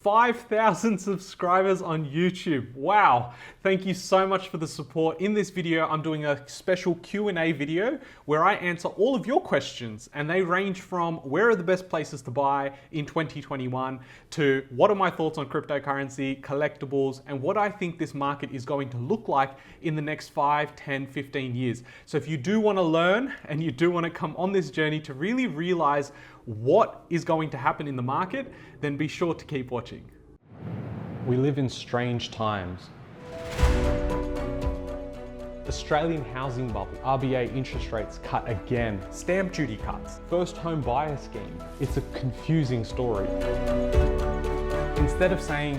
5,000 subscribers on YouTube. Wow. Thank you so much for the support. In this video, I'm doing a special Q&A video where I answer all of your questions, and they range from where are the best places to buy in 2021 to what are my thoughts on cryptocurrency, collectibles, and what I think this market is going to look like in the next 5, 10, 15 years. So if you do want to learn and you do want to come on this journey to really realize what is going to happen in the market, then be sure to keep watching. We live in strange times. Australian housing bubble, RBA interest rates cut again, stamp duty cuts, first home buyer scheme. It's a confusing story. Instead of saying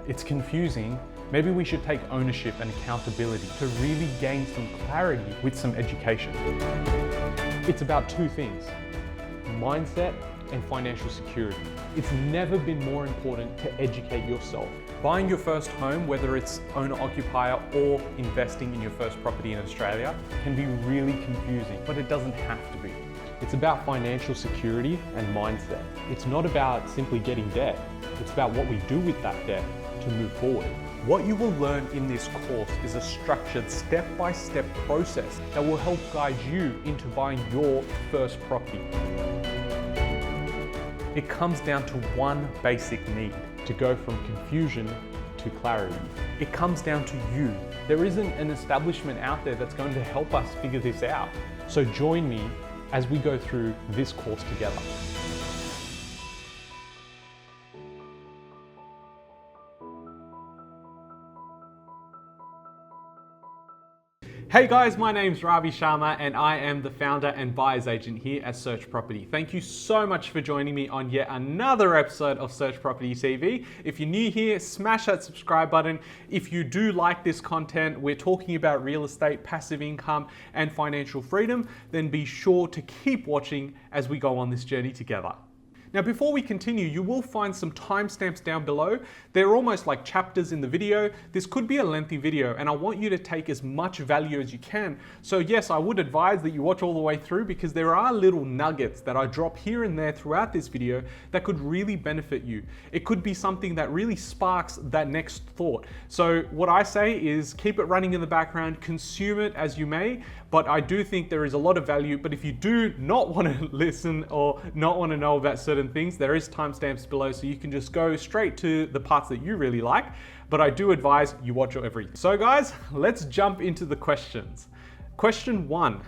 it's confusing, maybe we should take ownership and accountability to really gain some clarity with some education. It's about two things: mindset and financial security. It's never been more important to educate yourself. Buying your first home, whether it's owner-occupier or investing in your first property in Australia, can be really confusing, but it doesn't have to be. It's about financial security and mindset. It's not about simply getting debt. It's about what we do with that debt to move forward. What you will learn in this course is a structured step-by-step process that will help guide you into buying your first property. It comes down to one basic need: to go from confusion to clarity. It comes down to you. There isn't an establishment out there that's going to help us figure this out. So join me as we go through this course together. Hey guys, my name's Ravi Sharma and I am the founder and buyer's agent here at Search Property. Thank you so much for joining me on yet another episode of Search Property TV. If you're new here, smash that subscribe button. If you do like this content, we're talking about real estate, passive income, and financial freedom, then be sure to keep watching as we go on this journey together. Now, before we continue, you will find some timestamps down below. They're almost like chapters in the video. This could be a lengthy video, and I want you to take as much value as you can. So yes, I would advise that you watch all the way through, because there are little nuggets that I drop here and there throughout this video that could really benefit you. It could be something that really sparks that next thought. So what I say is keep it running in the background, consume it as you may, but I do think there is a lot of value. But if you do not want to listen or not want to know about certain things, there is timestamps below, so you can just go straight to the parts that you really like. But I do advise you watch everything. So guys, let's jump into the questions. Question 1.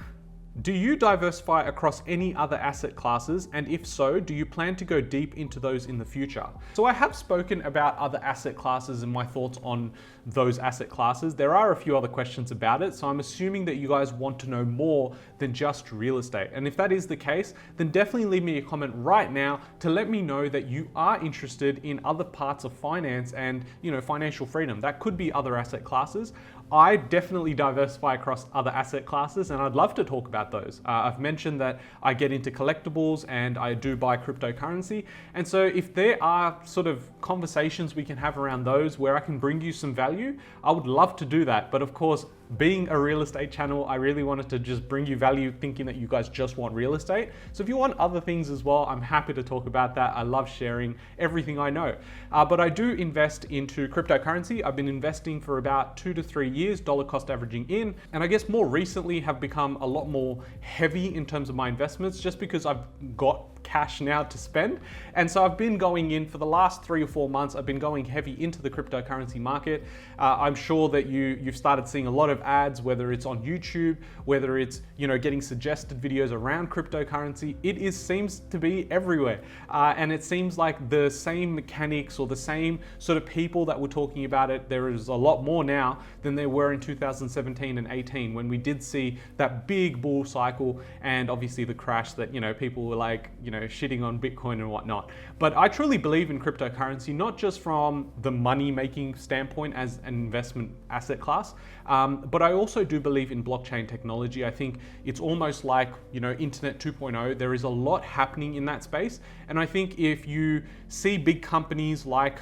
Do you diversify across any other asset classes? And if so, do you plan to go deep into those in the future? So I have spoken about other asset classes and my thoughts on those asset classes. There are a few other questions about it, so I'm assuming that you guys want to know more than just real estate. And if that is the case, then definitely leave me a comment right now to let me know that you are interested in other parts of finance and, financial freedom. That could be other asset classes. I definitely diversify across other asset classes, and I'd love to talk about those. I've mentioned that I get into collectibles and I do buy cryptocurrency. And so if there are sort of conversations we can have around those where I can bring you some value, I would love to do that. But of course, being a real estate channel, I really wanted to just bring you value, thinking that you guys just want real estate. So if you want other things as well, I'm happy to talk about that. I love sharing everything I know. But I do invest into cryptocurrency. I've been investing for about 2 to 3 years, dollar cost averaging in. And I guess more recently have become a lot more heavy in terms of my investments, just because I've got cash now to spend. And so I've been going in for the last 3 or 4 months. I've been going heavy into the cryptocurrency market. I'm sure that you've started seeing a lot of ads, whether it's on YouTube, whether it's getting suggested videos around cryptocurrency. It seems to be everywhere, and it seems like the same mechanics or the same sort of people that were talking about it. There is a lot more now than there were in 2017 and 18, when we did see that big bull cycle and obviously the crash that people were like shitting on Bitcoin and whatnot. But I truly believe in cryptocurrency, not just from the money making standpoint as an investment asset class, but I also do believe in blockchain technology. I think it's almost like Internet 2.0. There is a lot happening in that space, and I think if you see big companies like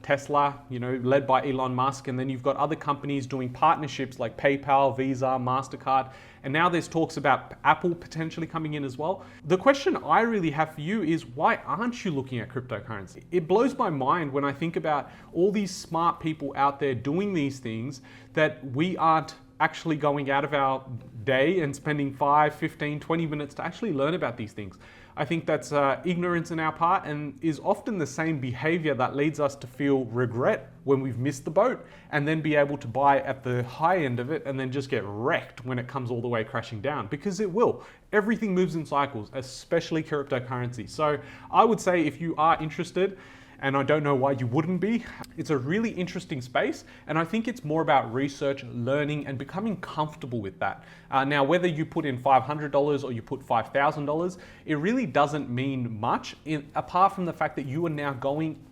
Tesla, led by Elon Musk, and then you've got other companies doing partnerships like PayPal, Visa, MasterCard, and now there's talks about Apple potentially coming in as well. The question I really have for you is, why aren't you looking at cryptocurrency? It blows my mind when I think about all these smart people out there doing these things that we aren't actually going out of our day and spending 5, 15, 20 minutes to actually learn about these things. I think that's ignorance on our part, and is often the same behavior that leads us to feel regret when we've missed the boat, and then be able to buy at the high end of it and then just get wrecked when it comes all the way crashing down, because it will. Everything moves in cycles, especially cryptocurrency. So I would say, if you are interested, and I don't know why you wouldn't be, it's a really interesting space, and I think it's more about research, learning, and becoming comfortable with that. Now, whether you put in $500 or you put $5,000, it really doesn't mean much, apart from the fact that you are now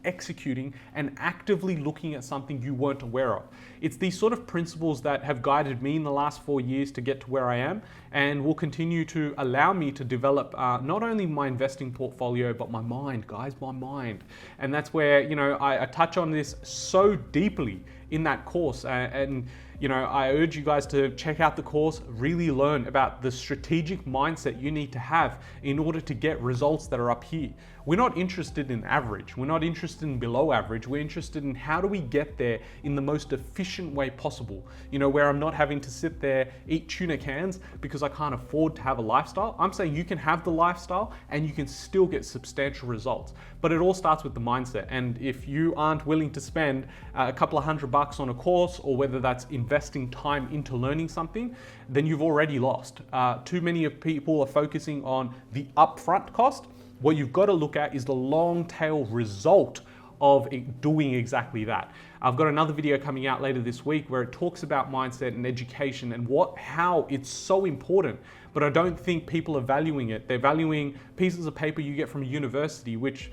executing, and actively looking at something you weren't aware of. It's these sort of principles that have guided me in the last 4 years to get to where I am, and will continue to allow me to develop not only my investing portfolio, but my mind, guys, my mind. And that's where, I touch on this so deeply in that course. I urge you guys to check out the course, really learn about the strategic mindset you need to have in order to get results that are up here. We're not interested in average. We're not interested in below average. We're interested in how do we get there in the most efficient way possible. Where I'm not having to sit there, eat tuna cans because I can't afford to have a lifestyle. I'm saying you can have the lifestyle and you can still get substantial results. But it all starts with the mindset. And if you aren't willing to spend a couple of $100 on a course, or whether that's investing time into learning something, then you've already lost. Too many of people are focusing on the upfront cost. What you've got to look at is the long tail result of doing exactly that. I've got another video coming out later this week where it talks about mindset and education and how it's so important, but I don't think people are valuing it. They're valuing pieces of paper you get from a university, which,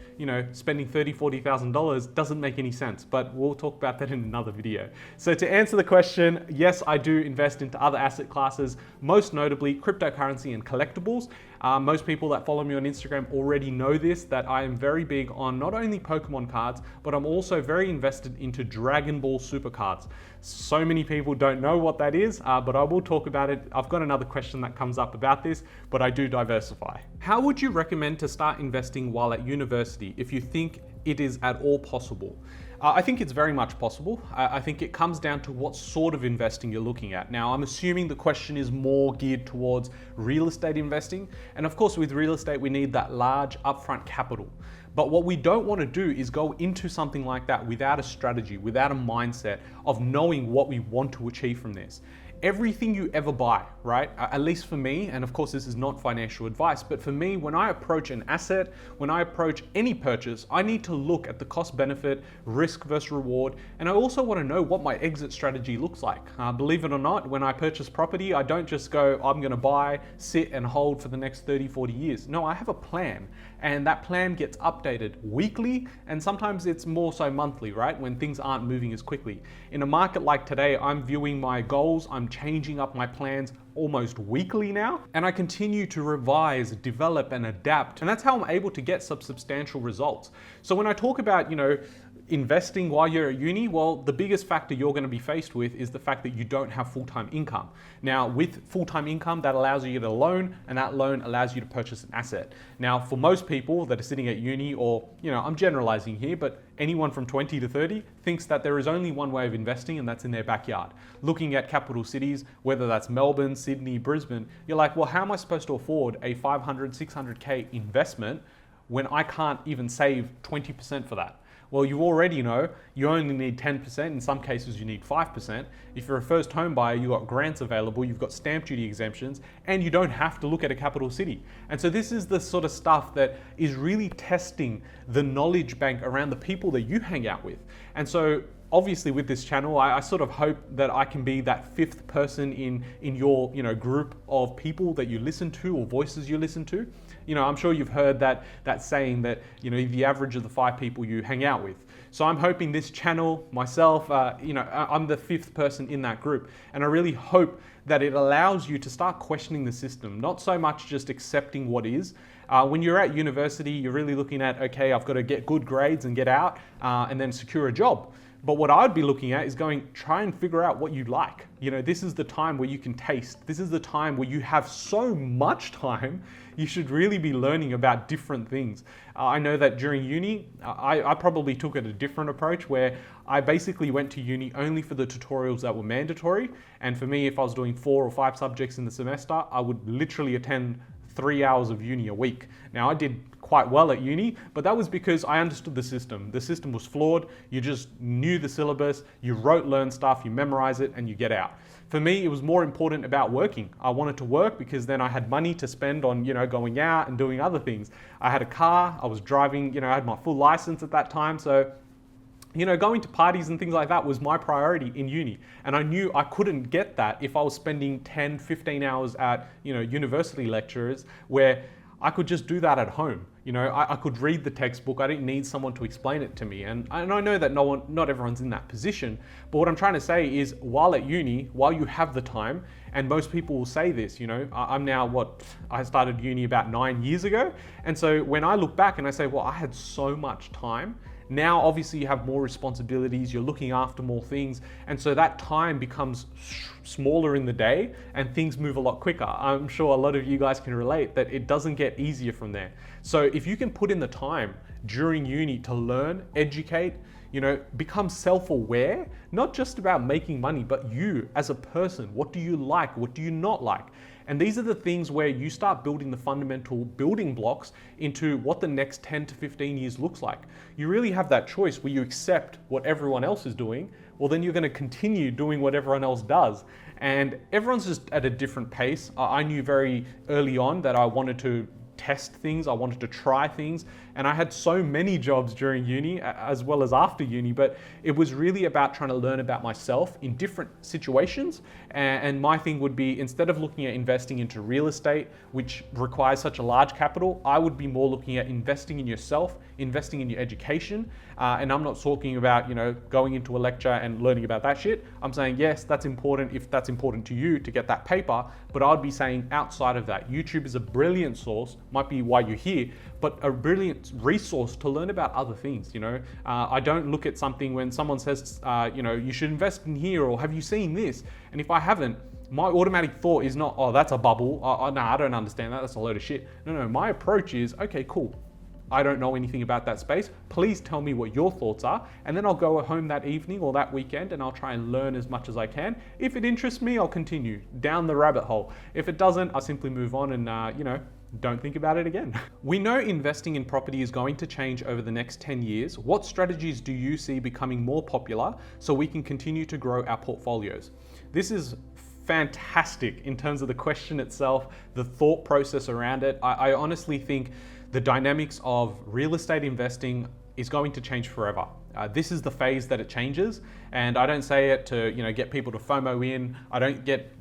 spending $30,000, $40,000 doesn't make any sense, but we'll talk about that in another video. So to answer the question, yes, I do invest into other asset classes, most notably cryptocurrency and collectibles. Most people that follow me on Instagram already know this, that I am very big on not only Pokemon cards, but I'm also very invested into Dragon Ball Super cards. So many people don't know what that is, but I will talk about it. I've got another question that comes up about this, but I do diversify. How would you recommend to start investing while at university if you think it is at all possible? I think it's very much possible. I think it comes down to what sort of investing you're looking at. Now, I'm assuming the question is more geared towards real estate investing. And of course, with real estate, we need that large upfront capital. But what we don't want to do is go into something like that without a strategy, without a mindset of knowing what we want to achieve from this. Everything you ever buy, right? At least for me, and of course this is not financial advice, but for me, when I approach an asset, when I approach any purchase, I need to look at the cost benefit, risk versus reward, and I also want to know what my exit strategy looks like. Believe it or not, when I purchase property, I don't just go, I'm going to buy, sit and hold for the next 30, 40 years. No, I have a plan, and that plan gets updated weekly, and sometimes it's more so monthly, right? When things aren't moving as quickly. In a market like today, I'm viewing my goals, I'm changing up my plans almost weekly now, and I continue to revise, develop, and adapt, and that's how I'm able to get some substantial results. So when I talk about, investing while you're at uni, well, the biggest factor you're going to be faced with is the fact that you don't have full-time income. Now, with full-time income, that allows you to get a loan, and that loan allows you to purchase an asset. Now, for most people that are sitting at uni, or, I'm generalizing here, but anyone from 20 to 30 thinks that there is only one way of investing, and that's in their backyard. Looking at capital cities, whether that's Melbourne, Sydney, Brisbane, you're like, well, how am I supposed to afford a 500, 600K investment when I can't even save 20% for that? Well, you already know you only need 10%. In some cases, you need 5%. If you're a first home buyer, you've got grants available, you've got stamp duty exemptions, and you don't have to look at a capital city. And so this is the sort of stuff that is really testing the knowledge bank around the people that you hang out with. And so obviously with this channel, I sort of hope that I can be that fifth person in your group of people that you listen to, or voices you listen to. I'm sure you've heard that saying that the average of the 5 people you hang out with. So I'm hoping this channel, myself, I'm the fifth person in that group, and I really hope that it allows you to start questioning the system, not so much just accepting what is, When you're at university, you're really looking at, okay, I've got to get good grades and get out and then secure a job. But what I'd be looking at is try and figure out what you like. This is the time where you can taste. This is the time where you have so much time, you should really be learning about different things. I know that during uni, I probably took it a different approach where I basically went to uni only for the tutorials that were mandatory. And for me, if I was doing 4 or 5 subjects in the semester, I would literally attend 3 hours of uni a week. Now, I did quite well at uni, but that was because I understood the system. The system was flawed. You just knew the syllabus, you learn stuff, you memorize it, and you get out. For me, it was more important about working. I wanted to work because then I had money to spend on, going out and doing other things. I had a car, I was driving, I had my full license at that time. So, going to parties and things like that was my priority in uni. And I knew I couldn't get that if I was spending 10, 15 hours at, university lectures where I could just do that at home. I could read the textbook. I didn't need someone to explain it to me. And I know that not everyone's in that position. But what I'm trying to say is while at uni, while you have the time, and most people will say this, I'm now I started uni about 9 years ago. And so when I look back and I say, well, I had so much time. Now, obviously, you have more responsibilities, you're looking after more things, and so that time becomes smaller in the day and things move a lot quicker. I'm sure a lot of you guys can relate that it doesn't get easier from there. So if you can put in the time during uni to learn, educate, become self-aware, not just about making money, but you as a person, what do you like, what do you not like? And these are the things where you start building the fundamental building blocks into what the next 10 to 15 years looks like. You really have that choice where you accept what everyone else is doing, well then you're going to continue doing what everyone else does. And everyone's just at a different pace. I knew very early on that I wanted to test things, I wanted to try things, and I had so many jobs during uni as well as after uni, but it was really about trying to learn about myself in different situations. And my thing would be, instead of looking at investing into real estate, which requires such a large capital, I would be more looking at investing in yourself, investing in your education. And I'm not talking about, going into a lecture and learning about that shit. I'm saying, yes, that's important if that's important to you to get that paper, but I'd be saying outside of that, YouTube is a brilliant source, might be why you're here, but a brilliant resource to learn about other things. I don't look at something when someone says, you should invest in here, or have you seen this? And if I haven't, my automatic thought is not, oh, that's a bubble. No, I don't understand that. That's a load of shit. No, my approach is, okay, cool. I don't know anything about that space. Please tell me what your thoughts are. And then I'll go home that evening or that weekend and I'll try and learn as much as I can. If it interests me, I'll continue down the rabbit hole. If it doesn't, I'll simply move on and, don't think about it again. We know investing in property is going to change over the next 10 years. What strategies do you see becoming more popular so we can continue to grow our portfolios? This is fantastic in terms of the question itself, the thought process around it. I honestly think the dynamics of real estate investing is going to change forever. This is the phase that it changes, and I don't say it to get people to FOMO in. I don't get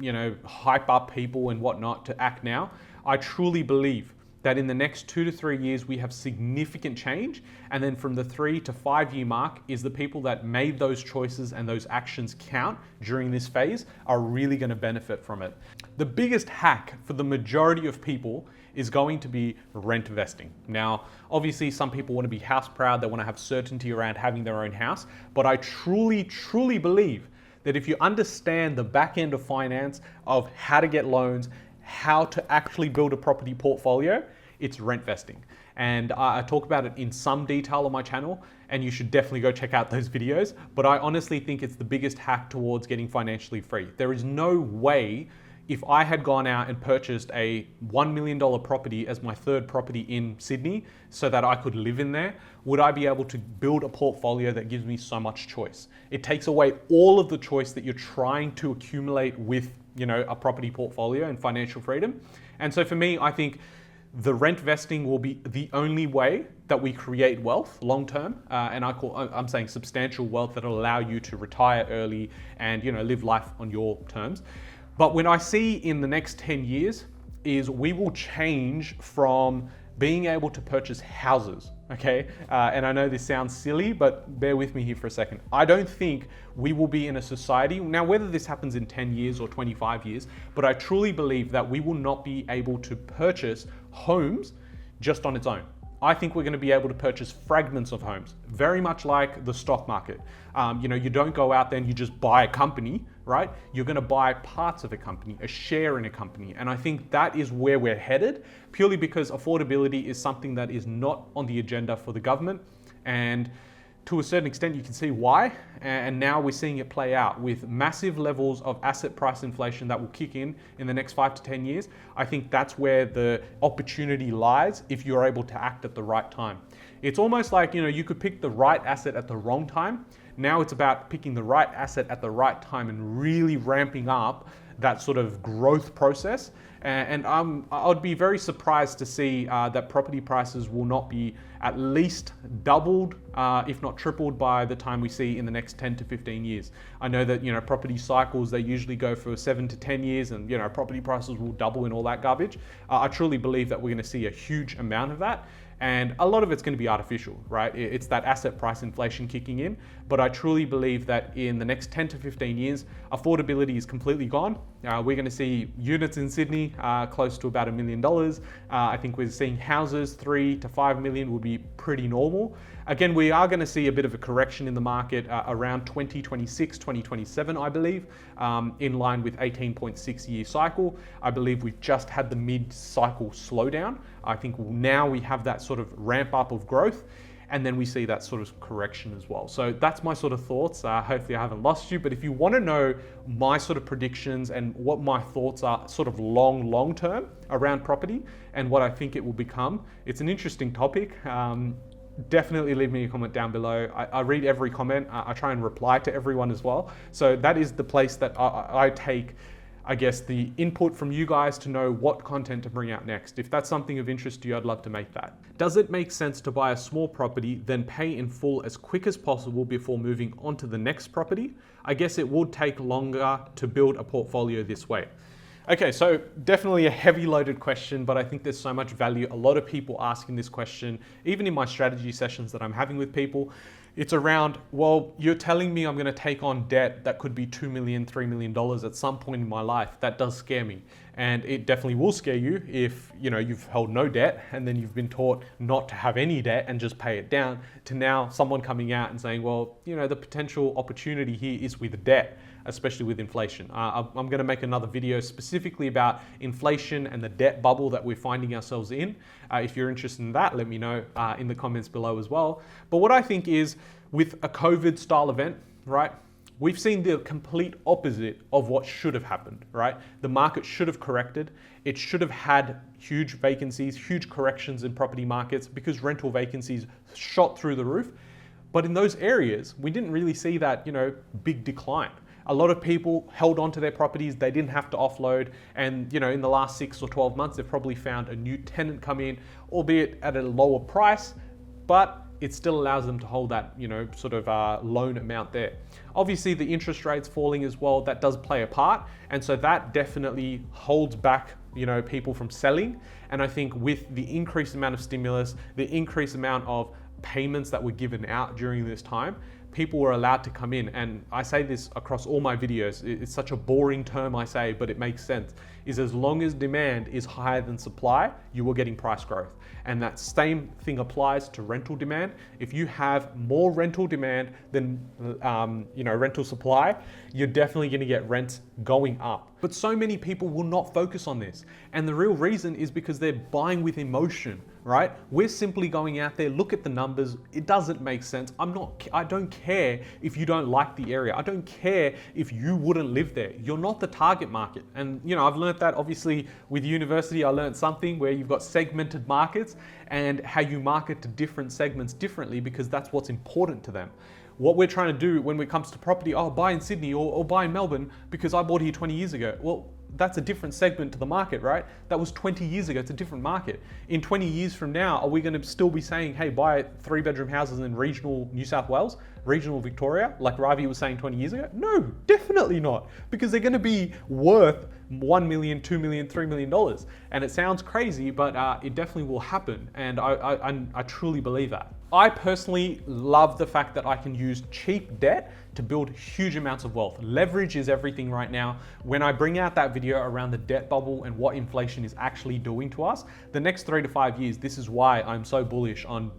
hype up people and whatnot to act now. I truly believe that in the next 2 to 3 years we have significant change, and then from the 3 to 5 year mark is the people that made those choices and those actions count during this phase are really going to benefit from it. The biggest hack for the majority of people is going to be rent investing. Now, obviously some people want to be house proud, they want to have certainty around having their own house, but I truly believe that if you understand the back end of finance, of how to get loans, how to actually build a property portfolio, it's rent vesting. And I talk about it in some detail on my channel, and you should definitely go check out those videos. But I honestly think it's the biggest hack towards getting financially free. There is no way, if I had gone out and purchased a $1 million property as my third property in Sydney so that I could live in there, would I be able to build a portfolio that gives me so much choice? It takes away all of the choice that you're trying to accumulate with a property portfolio and financial freedom. And so for me, I think the rent vesting will be the only way that we create wealth long term. And I'm saying substantial wealth that will allow you to retire early and live life on your terms. But when I see in the next 10 years is we will change from being able to purchase houses, okay? And I know this sounds silly, but bear with me here for a second. I don't think we will be in a society, now whether this happens in 10 years or 25 years, but I truly believe that we will not be able to purchase homes just on its own. I think we're going to be able to purchase fragments of homes, very much like the stock market. You don't go out there and you just buy a company, right? You're going to buy parts of a company, a share in a company. And I think that is where we're headed, purely because affordability is something that is not on the agenda for the government. And to a certain extent, you can see why. And now we're seeing it play out with massive levels of asset price inflation that will kick in the next 5 to 10 years. I think that's where the opportunity lies if you're able to act at the right time. It's almost like, you could pick the right asset at the wrong time. Now it's about picking the right asset at the right time and really ramping up that sort of growth process. And I'd be very surprised to see that property prices will not be at least doubled, if not tripled, by the time we see in the next 10 to 15 years. I know that, property cycles, they usually go for 7 to 10 years and, property prices will double and all that garbage. I truly believe that we're going to see a huge amount of that. And a lot of it's going to be artificial, right? It's that asset price inflation kicking in. But I truly believe that in the next 10 to 15 years, affordability is completely gone. We're going to see units in Sydney close to about $1 million. I think we're seeing houses 3 to 5 million will be pretty normal. Again, we are going to see a bit of a correction in the market around 2026, 2027, I believe, in line with 18.6 year cycle. I believe we've just had the mid-cycle slowdown. I think now we have that sort of ramp up of growth, and then we see that sort of correction as well. So that's my sort of thoughts. Hopefully I haven't lost you, but if you want to know my sort of predictions and what my thoughts are sort of long term around property and what I think it will become, it's an interesting topic. Definitely leave me a comment down below. I read every comment. I try and reply to everyone as well. So that is the place that I take, I guess, the input from you guys to know what content to bring out next. If that's something of interest to you, I'd love to make that. Does it make sense to buy a small property, then pay in full as quick as possible before moving on to the next property? I guess it would take longer to build a portfolio this way. Okay, so definitely a heavy loaded question, but I think there's so much value. A lot of people asking this question, even in my strategy sessions that I'm having with people. It's around, well, you're telling me I'm going to take on debt that could be $2 million, $3 million at some point in my life. That does scare me. And it definitely will scare you if, you've held no debt and then you've been taught not to have any debt and just pay it down, to now someone coming out and saying, well, the potential opportunity here is with debt, especially with inflation. I'm going to make another video specifically about inflation and the debt bubble that we're finding ourselves in. If you're interested in that, let me know in the comments below as well. But what I think is, with a COVID style event, right? We've seen the complete opposite of what should have happened, right? The market should have corrected. It should have had huge vacancies, huge corrections in property markets because rental vacancies shot through the roof. But in those areas, we didn't really see that, big decline. A lot of people held on to their properties. They didn't have to offload. And, in the last 6 or 12 months, they've probably found a new tenant come in, albeit at a lower price, but it still allows them to hold that, sort of loan amount there. Obviously, the interest rates falling as well, that does play a part. And so that definitely holds back, people from selling. And I think with the increased amount of stimulus, the increased amount of payments that were given out during this time, people were allowed to come in. And I say this across all my videos. It's such a boring term I say, but it makes sense. Is as long as demand is higher than supply, you are getting price growth. And that same thing applies to rental demand. If you have more rental demand than rental supply, you're definitely going to get rents going up. But so many people will not focus on this. And the real reason is because they're buying with emotion, right? We're simply going out there, look at the numbers. It doesn't make sense. I don't care if you don't like the area. I don't care if you wouldn't live there. You're not the target market. And I've learned that obviously with university. I learned something where you've got segmented markets and how you market to different segments differently, because that's what's important to them. What we're trying to do when it comes to property, buy in Sydney or buy in Melbourne because I bought here 20 years ago. Well, that's a different segment to the market, right? That was 20 years ago. It's a different market. In 20 years from now, are we going to still be saying, hey, buy 3-bedroom houses in regional New South Wales, regional Victoria, like Ravi was saying 20 years ago? No, definitely not, because they're going to be worth $1 million, $2 million, $3 million. And it sounds crazy, but it definitely will happen. And I truly believe that. I personally love the fact that I can use cheap debt to build huge amounts of wealth. Leverage is everything right now. When I bring out that video around the debt bubble and what inflation is actually doing to us, the next 3 to 5 years, this is why I'm so bullish on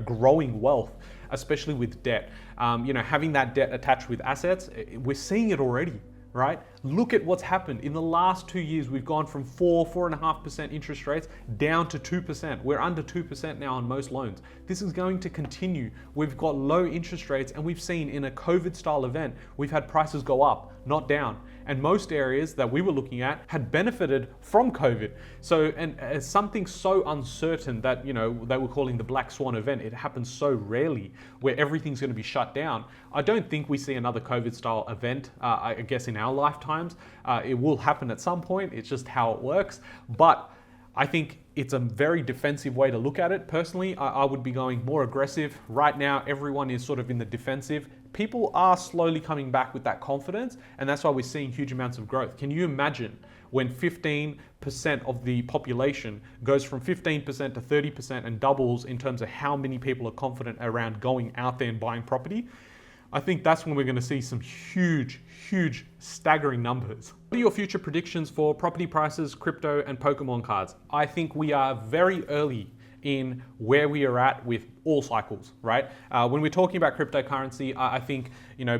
growing wealth, especially with debt. Having that debt attached with assets, we're seeing it already. Right? Look at what's happened. In the last 2 years, we've gone from 4.5% interest rates down to 2%. We're under 2% now on most loans. This is going to continue. We've got low interest rates, and we've seen in a COVID style event, we've had prices go up, not down. And most areas that we were looking at had benefited from COVID. So, and as something so uncertain that, they were calling the black swan event, it happens so rarely where everything's going to be shut down. I don't think we see another COVID style event, I guess in our lifetimes. It will happen at some point. It's just how it works. But I think it's a very defensive way to look at it. Personally, I would be going more aggressive. Right now, everyone is sort of in the defensive. People are slowly coming back with that confidence, and that's why we're seeing huge amounts of growth. Can you imagine when 15% of the population goes from 15% to 30% and doubles in terms of how many people are confident around going out there and buying property? I think that's when we're going to see some huge, staggering numbers. What are your future predictions for property prices, crypto, and Pokemon cards? I think we are very early in where we are at with all cycles, right? When we're talking about cryptocurrency, I think,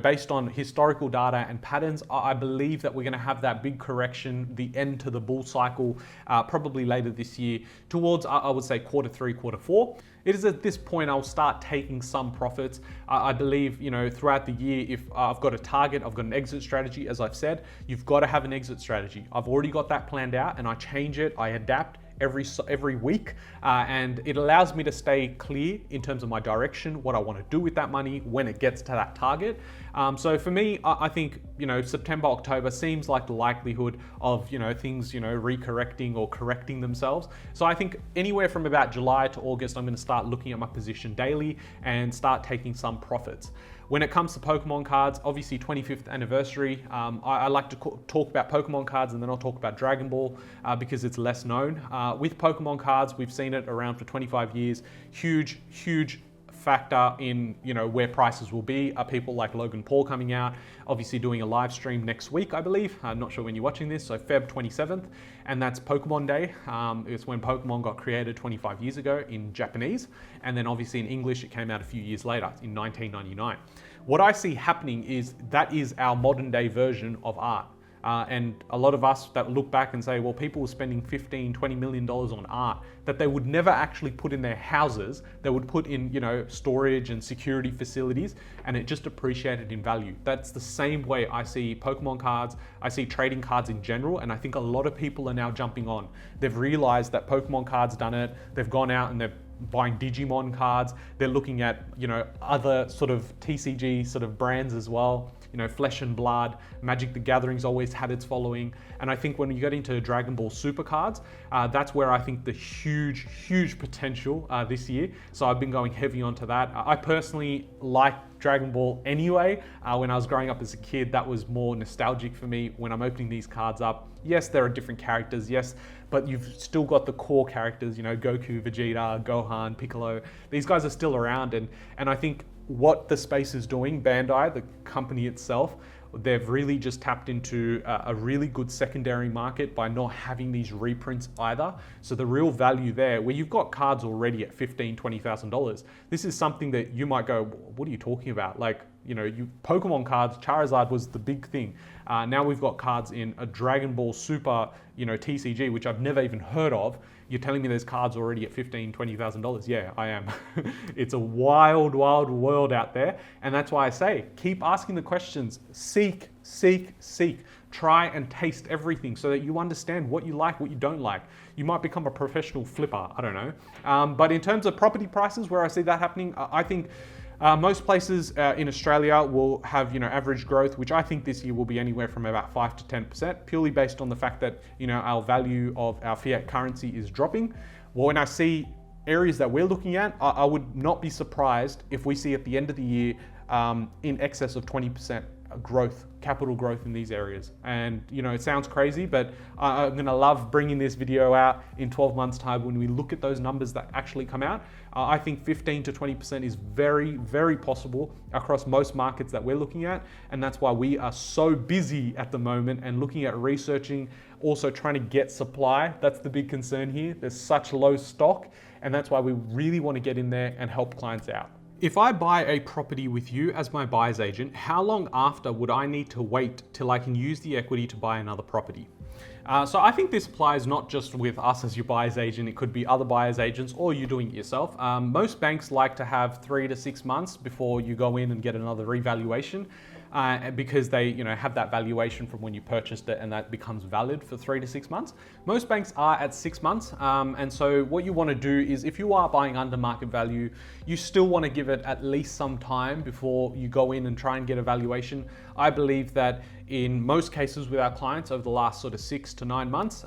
based on historical data and patterns, I believe that we're gonna have that big correction, the end to the bull cycle, probably later this year, towards, I would say, Q3, Q4. It is at this point I'll start taking some profits. I believe, throughout the year, if I've got a target, I've got an exit strategy, as I've said, you've got to have an exit strategy. I've already got that planned out, and I change it, I adapt every week, and it allows me to stay clear in terms of my direction, what I want to do with that money when it gets to that target. So for me, I think September, October seems like the likelihood of things recorrecting or correcting themselves. So I think anywhere from about July to August, I'm going to start looking at my position daily and start taking some profits. When it comes to Pokemon cards, obviously 25th anniversary, I like to talk about Pokemon cards, and then I'll talk about Dragon Ball because it's less known. With Pokemon cards, we've seen it around for 25 years. Huge factor in where prices will be are people like Logan Paul coming out, obviously doing a live stream next week, I believe. I'm not sure when you're watching this, so Feb 27th, and that's Pokemon Day. It's when Pokemon got created 25 years ago in Japanese, and then obviously in English it came out a few years later in 1999. What I see happening is that is our modern day version of art. And a lot of us that look back and say, well, people were spending $15-20 million on art that they would never actually put in their houses. They would put in, storage and security facilities, and it just appreciated in value. That's the same way I see Pokemon cards, I see trading cards in general, and I think a lot of people are now jumping on. They've realized that Pokemon cards done it. They've gone out and they're buying Digimon cards. They're looking at, other sort of TCG sort of brands as well. Flesh and Blood, Magic the Gathering's always had its following. And I think when you get into Dragon Ball Super cards, that's where I think the huge potential this year. So I've been going heavy onto that. I personally like Dragon Ball anyway. When I was growing up as a kid, that was more nostalgic for me. When I'm opening these cards up, yes, there are different characters, yes, but you've still got the core characters, Goku, Vegeta, Gohan, Piccolo. These guys are still around, and I think what the space is doing, Bandai, the company itself, they've really just tapped into a really good secondary market by not having these reprints either. So the real value there, where you've got cards already at $15,000, $20,000, this is something that you might go, what are you talking about? Like, Pokemon cards, Charizard was the big thing. Now we've got cards in a Dragon Ball Super, TCG, which I've never even heard of. You're telling me there's cards already at $15,000, $20,000? Yeah, I am. It's a wild world out there. And that's why I say, keep asking the questions. Seek. Try and taste everything so that you understand what you like, what you don't like. You might become a professional flipper, I don't know. But in terms of property prices, where I see that happening, I think most places in Australia will have average growth, which I think this year will be anywhere from about 5 to 10%, purely based on the fact that our value of our fiat currency is dropping. Well, when I see areas that we're looking at, I would not be surprised if we see at the end of the year in excess of 20% growth, capital growth in these areas. And it sounds crazy, but I'm gonna love bringing this video out in 12 months time when we look at those numbers that actually come out. I think 15 to 20% is very, very possible across most markets that we're looking at. And that's why we are so busy at the moment and looking at researching, also trying to get supply. That's the big concern here. There's such low stock, and that's why we really want to get in there and help clients out. If I buy a property with you as my buyer's agent, how long after would I need to wait till I can use the equity to buy another property? So I think this applies not just with us as your buyer's agent, it could be other buyer's agents or you doing it yourself. Most banks like to have 3 to 6 months before you go in and get another revaluation. Because they have that valuation from when you purchased it, and that becomes valid for 3 to 6 months. Most banks are at 6 months, and so what you want to do is, if you are buying under market value, you still want to give it at least some time before you go in and try and get a valuation. I believe that in most cases with our clients over the last sort of 6 to 9 months,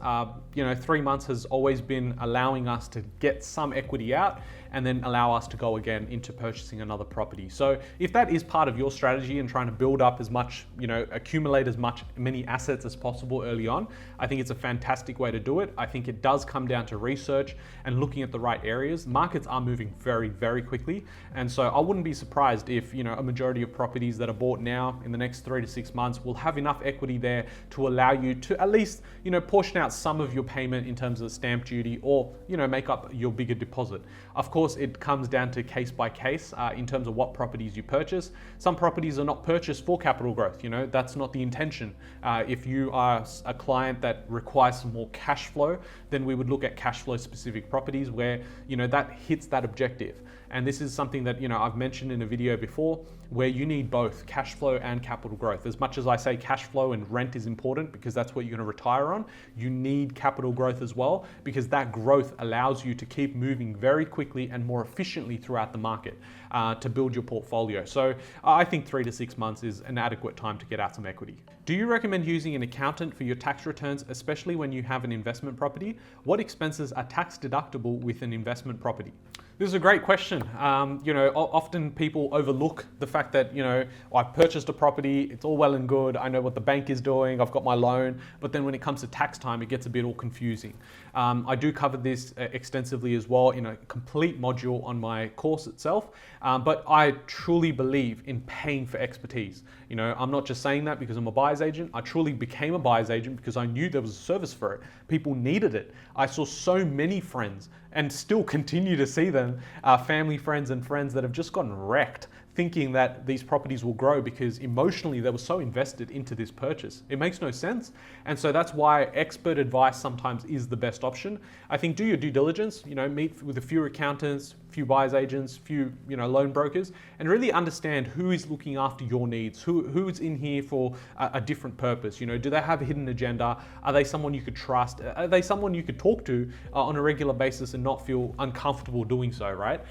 3 months has always been allowing us to get some equity out and then allow us to go again into purchasing another property. So if that is part of your strategy and trying to build up as much, accumulate as many assets as possible early on, I think it's a fantastic way to do it. I think it does come down to research and looking at the right areas. Markets are moving very, very quickly. And so I wouldn't be surprised if, a majority of properties that are bought now in the next 3 to 6 months will have enough equity there to allow you to at least, portion out some of your payment in terms of stamp duty or, make up your bigger deposit. Of course, it comes down to case by case in terms of what properties you purchase. Some properties are not purchased for capital growth. That's not the intention. If you are a client that requires some more cash flow, then we would look at cash flow specific properties where, that hits that objective. And this is something that, I've mentioned in a video before, where you need both cash flow and capital growth. As much as I say cash flow and rent is important because that's what you're going to retire on, you need capital growth as well, because that growth allows you to keep moving very quickly and more efficiently throughout the market to build your portfolio. So I think 3 to 6 months is an adequate time to get out some equity. Do you recommend using an accountant for your tax returns, especially when you have an investment property? What expenses are tax deductible with an investment property? This is a great question. Often people overlook the fact that, I've purchased a property, it's all well and good, I know what the bank is doing, I've got my loan, but then when it comes to tax time, it gets a bit all confusing. I do cover this extensively as well in a complete module on my course itself, but I truly believe in paying for expertise. I'm not just saying that because I'm a buyer's agent. I truly became a buyer's agent because I knew there was a service for it. People needed it. I saw so many friends and still continue to see them, family, friends, and friends that have just gotten wrecked thinking that these properties will grow because emotionally they were so invested into this purchase. It makes no sense. And so that's why expert advice sometimes is the best option. I think do your due diligence, meet with a few accountants, few buyer's agents, few loan brokers, and really understand who is looking after your needs, who's in here for a different purpose. Do they have a hidden agenda? Are they someone you could trust? Are they someone you could talk to on a regular basis and not feel uncomfortable doing so, right?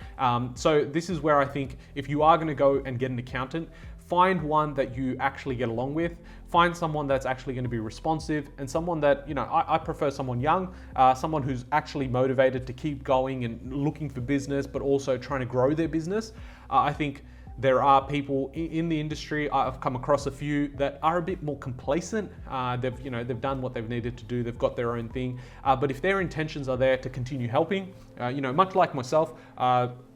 So this is where I think if you are going to go and get an accountant, find one that you actually get along with. Find someone that's actually going to be responsive and someone that, I prefer someone young, someone who's actually motivated to keep going and looking for business, but also trying to grow their business. I think there are people in the industry, I've come across a few that are a bit more complacent. They've done what they've needed to do. They've got their own thing. But if their intentions are there to continue helping, much like myself,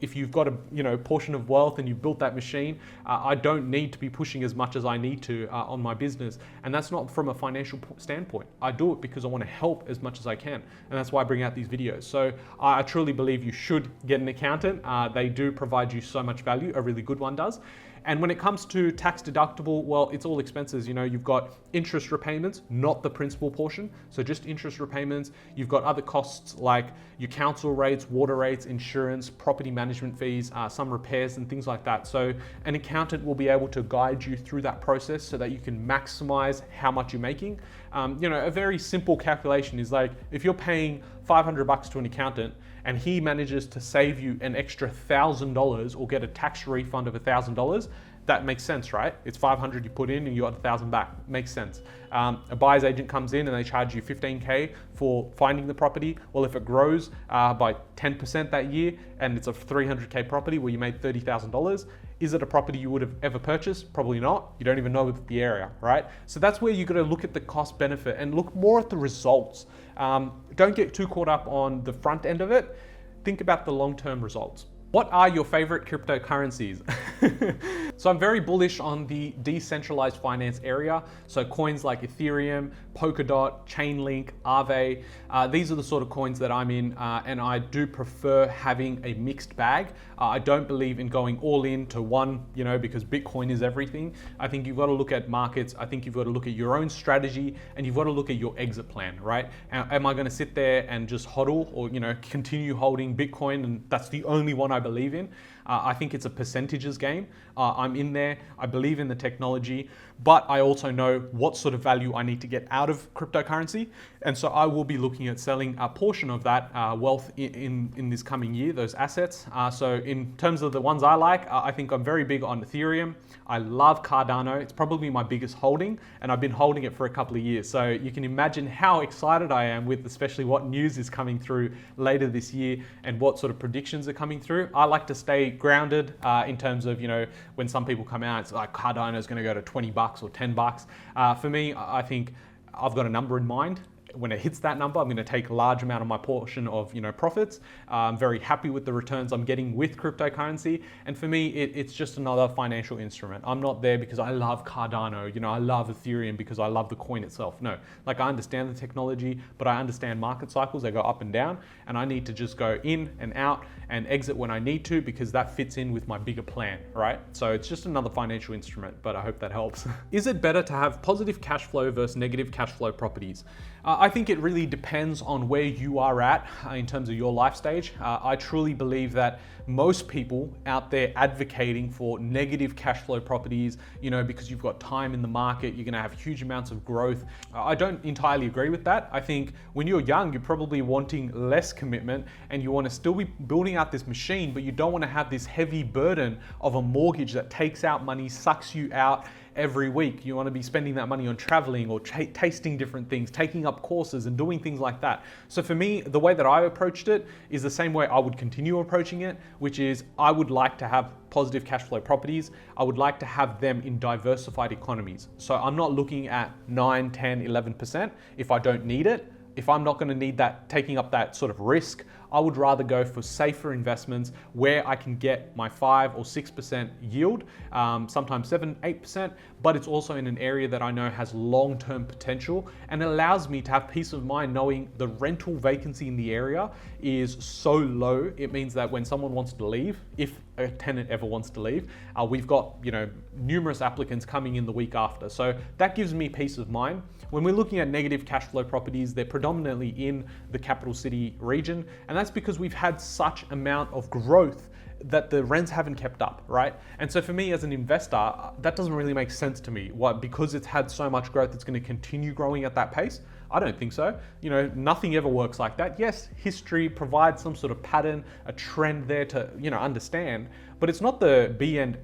if you've got a portion of wealth and you've built that machine, I don't need to be pushing as much as I need to on my business. And that's not from a financial standpoint. I do it because I want to help as much as I can. And that's why I bring out these videos. So I truly believe you should get an accountant. They do provide you so much value. A really good one does. And when it comes to tax deductible, well, it's all expenses. You've got interest repayments, not the principal portion. So just interest repayments. You've got other costs like your council rates, water rates, insurance, property management fees, some repairs and things like that. So an accountant will be able to guide you through that process so that you can maximize how much you're making. A very simple calculation is like, if you're paying $500 to an accountant and he manages to save you an extra $1,000 or get a tax refund of $1,000, that makes sense, right? It's 500 you put in and you got 1,000 back. Makes sense. A buyer's agent comes in and they charge you 15K for finding the property. Well, if it grows by 10% that year and it's a 300K property where you made $30,000, is it a property you would have ever purchased? Probably not. You don't even know the area, right? So that's where you got to look at the cost benefit and look more at the results. Don't get too caught up on the front end of it. Think about the long-term results. What are your favorite cryptocurrencies? So I'm very bullish on the decentralized finance area. So coins like Ethereum, Polkadot, Chainlink, Aave, these are the sort of coins that I'm in, and I do prefer having a mixed bag. I don't believe in going all in to one, because Bitcoin is everything. I think you've got to look at markets. I think you've got to look at your own strategy and you've got to look at your exit plan, right? Am I going to sit there and just hodl or, continue holding Bitcoin and that's the only one I believe in? I think it's a percentages game. I'm in there. I believe in the technology, but I also know what sort of value I need to get out of cryptocurrency. And so I will be looking at selling a portion of that wealth in this coming year, those assets. So in terms of the ones I like, I think I'm very big on Ethereum. I love Cardano. It's probably my biggest holding, and I've been holding it for a couple of years. So you can imagine how excited I am with especially what news is coming through later this year and what sort of predictions are coming through. I like to stay grounded in terms of, when some people come out, it's like Cardano is going to go to $20 or $10. For me, I think I've got a number in mind. When it hits that number, I'm going to take a large amount of my portion of profits. I'm very happy with the returns I'm getting with cryptocurrency, and for me, it's just another financial instrument. I'm not there because I love Cardano. I love Ethereum because I love the coin itself. No, I understand the technology, but I understand market cycles. They go up and down, and I need to just go in and out and exit when I need to because that fits in with my bigger plan, right? So it's just another financial instrument, but I hope that helps. Is it better to have positive cash flow versus negative cash flow properties? I think it really depends on where you are at in terms of your life stage. I truly believe that most people out there advocating for negative cash flow properties, because you've got time in the market, you're gonna have huge amounts of growth. I don't entirely agree with that. I think when you're young, you're probably wanting less commitment and you wanna still be building out this machine, but you don't wanna have this heavy burden of a mortgage that takes out money, sucks you out every week. You want to be spending that money on traveling or tasting different things, taking up courses and doing things like that. So for me, the way that I approached it is the same way I would continue approaching it, which is I would like to have positive cash flow properties. I would like to have them in diversified economies. So I'm not looking at 9, 10, 11% if I don't need it. If I'm not going to need that, taking up that sort of risk, I would rather go for safer investments where I can get my 5 or 6% yield, sometimes 7, 8%, but it's also in an area that I know has long-term potential and allows me to have peace of mind knowing the rental vacancy in the area is so low. It means that when someone wants to leave, if a tenant ever wants to leave, we've got numerous applicants coming in the week after. So that gives me peace of mind. When we're looking at negative cash flow properties, they're predominantly in the capital city region, and that's because we've had such amount of growth that the rents haven't kept up, right? And so for me as an investor, that doesn't really make sense to me. Why? Because it's had so much growth, it's going to continue growing at that pace? I don't think so. Nothing ever works like that. Yes, history provides some sort of pattern, a trend there to, understand, but it's not the be and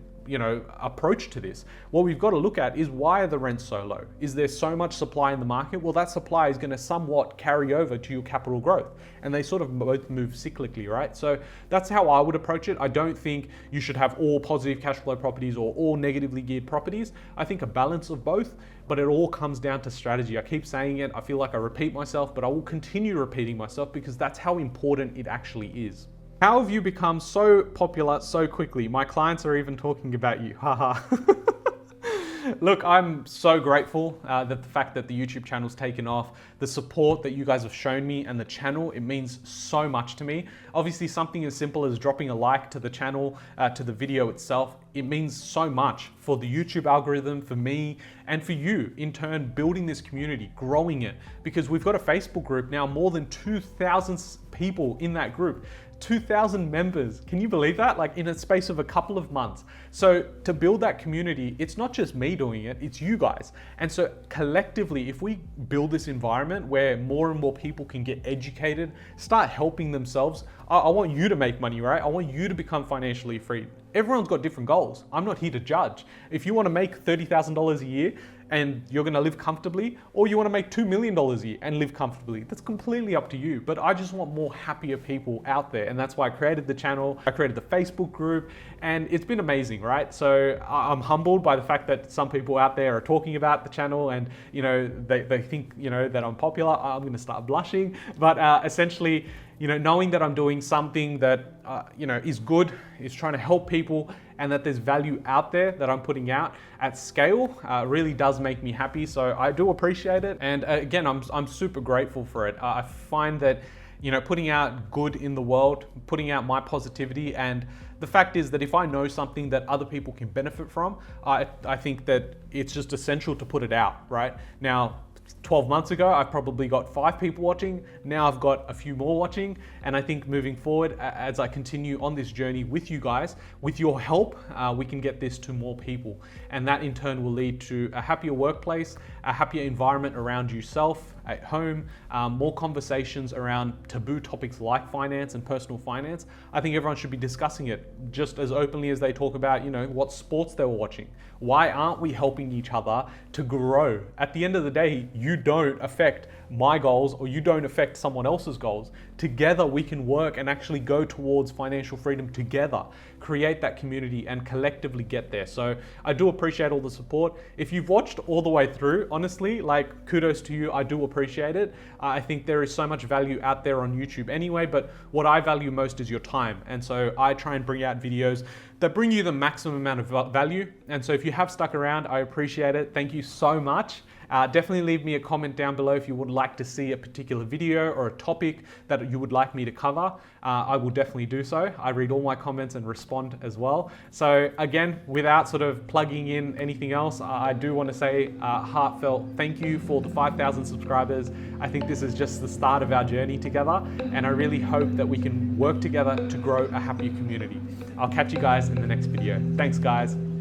approach to this. What we've got to look at is why are the rents so low? Is there so much supply in the market? Well, that supply is going to somewhat carry over to your capital growth, and they sort of both move cyclically, right? So that's how I would approach it. I don't think you should have all positive cash flow properties or all negatively geared properties. I think a balance of both, but it all comes down to strategy. I keep saying it. I feel like I repeat myself, but I will continue repeating myself because that's how important it actually is. How have you become so popular so quickly? My clients are even talking about you. Haha. Look, I'm so grateful that the fact that the YouTube channel's taken off, the support that you guys have shown me and the channel, it means so much to me. Obviously, something as simple as dropping a like to the channel, to the video itself, it means so much for the YouTube algorithm, for me, and for you, in turn, building this community, growing it, because we've got a Facebook group now, more than 2,000 people in that group. 2,000 members. Can you believe that? Like in a space of a couple of months. So to build that community, it's not just me doing it, it's you guys. And so collectively, if we build this environment where more and more people can get educated, start helping themselves, I want you to make money, right? I want you to become financially free. Everyone's got different goals. I'm not here to judge. If you want to make $30,000 a year and you're going to live comfortably, or you want to make $2 million a year and live comfortably, that's completely up to you. But I just want more happier people out there. And that's why I created the channel. I created the Facebook group, and it's been amazing, right? So I'm humbled by the fact that some people out there are talking about the channel, and they think that I'm popular. I'm going to start blushing. But essentially, knowing that I'm doing something that is good, is trying to help people, and that there's value out there that I'm putting out at scale really does make me happy. So I do appreciate it. And again, I'm super grateful for it. I find that putting out good in the world, putting out my positivity, and the fact is that if I know something that other people can benefit from, I think that it's just essential to put it out, right? Now, 12 months ago, I've probably got 5 people watching. Now I've got a few more watching. And I think moving forward, as I continue on this journey with you guys, with your help, we can get this to more people. And that in turn will lead to a happier workplace, a happier environment around yourself at home, more conversations around taboo topics like finance and personal finance. I think everyone should be discussing it just as openly as they talk about, what sports they were watching. Why aren't we helping each other to grow? At the end of the day, you don't affect my goals, or you don't affect someone else's goals. Together we can work and actually go towards financial freedom together, create that community, and collectively get there. So I do appreciate all the support. If you've watched all the way through, honestly, kudos to you. I do appreciate it. I think there is so much value out there on YouTube anyway, but what I value most is your time. And so I try and bring out videos that bring you the maximum amount of value. And so if you have stuck around, I appreciate it. Thank you so much. Definitely leave me a comment down below if you would like to see a particular video or a topic that you would like me to cover. I will definitely do so. I read all my comments and respond as well. So again, without sort of plugging in anything else, I do want to say heartfelt thank you for the 5,000 subscribers. I think this is just the start of our journey together, and I really hope that we can work together to grow a happier community. I'll catch you guys in the next video. Thanks, guys.